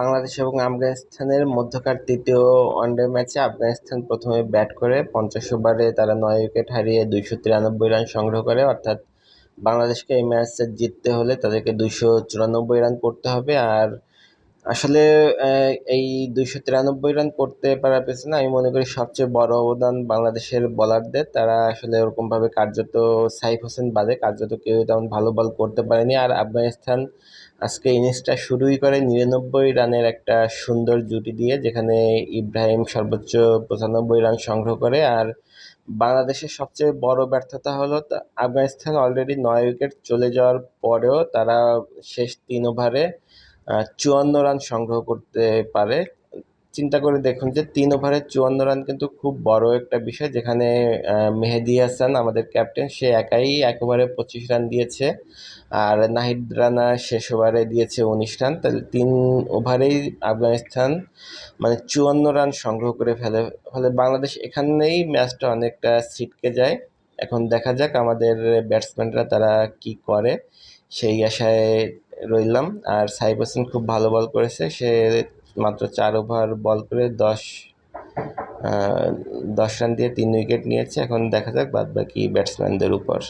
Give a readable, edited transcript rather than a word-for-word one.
বাংলাদেশ এবং আফগানিস্তানের মধ্যকার তৃতীয় ওয়ানডে ম্যাচে আফগানিস্তান প্রথমে ব্যাট করে 50 ওভারে তারা 9 উইকেট হারিয়ে 293 রান সংগ্রহ করে। অর্থাৎ বাংলাদেশকে এই ম্যাচে জিততে হলে তাদেরকে 294 রান করতে হবে। আর আসলে এই 293 রান করতে পারার পেছনে আমি মনে করি সবচেয়ে বড় অবদান বাংলাদেশের বোলারদের। তারা আসলে ওরকমভাবে কার্যত সাইফ হোসেন বাদে কার্যত কেউ তেমন ভালো বল করতে পারেনি। আর আফগানিস্তান আজকে ইনিংসটা শুরুই করে 99 রানের একটা সুন্দর জুটি দিয়ে, যেখানে ইব্রাহিম সর্বোচ্চ 95 রান সংগ্রহ করে। আর বাংলাদেশের সবচেয়ে বড় ব্যর্থতা হলো আফগানিস্তান অলরেডি 9 উইকেট চলে যাওয়ার পরেও তারা শেষ 3 ওভারে 54 রান সংগ্রহ করতে পারে। চিন্তা করে দেখুন যে 3 ওভারে 54 রান কিন্তু খুব বড় একটা বিষয়, যেখানে মেহেদী হাসান আমাদের ক্যাপ্টেন সে একাই 1 ওভারে 25 রান দিয়েছে। আর নাহিদ রানা শেষ ওভারে দিয়েছে 19 রান। তাহলে 3 ওভারেই আফগানিস্তান মানে 54 রান সংগ্রহ করে ফেলে। ফলে বাংলাদেশ এখানেই ম্যাচটা অনেকটা ছিটকে যায়। এখন দেখা যাক আমাদের ব্যাটসম্যানরা তারা কি করে, সেই আশায় রইলাম। আর সাইফ হোসেন খুব ভালো বল করেছে, সে মাত্র 4 ওভার বল করে 10 রান দিয়ে 3 উইকেট নিয়েছে। এখন দেখা যাক বাদ বাকি ব্যাটসম্যানদের উপর।